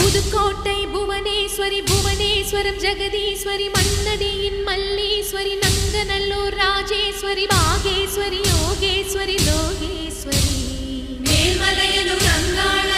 Pudukkottai Bhuvaneswari Puvaneswaram Jagadeeswari மண்ணடியின் Malleswari Nanganallur Rajeswari Bageshwari Yogeswari Lokeswari Melmalayanur Angala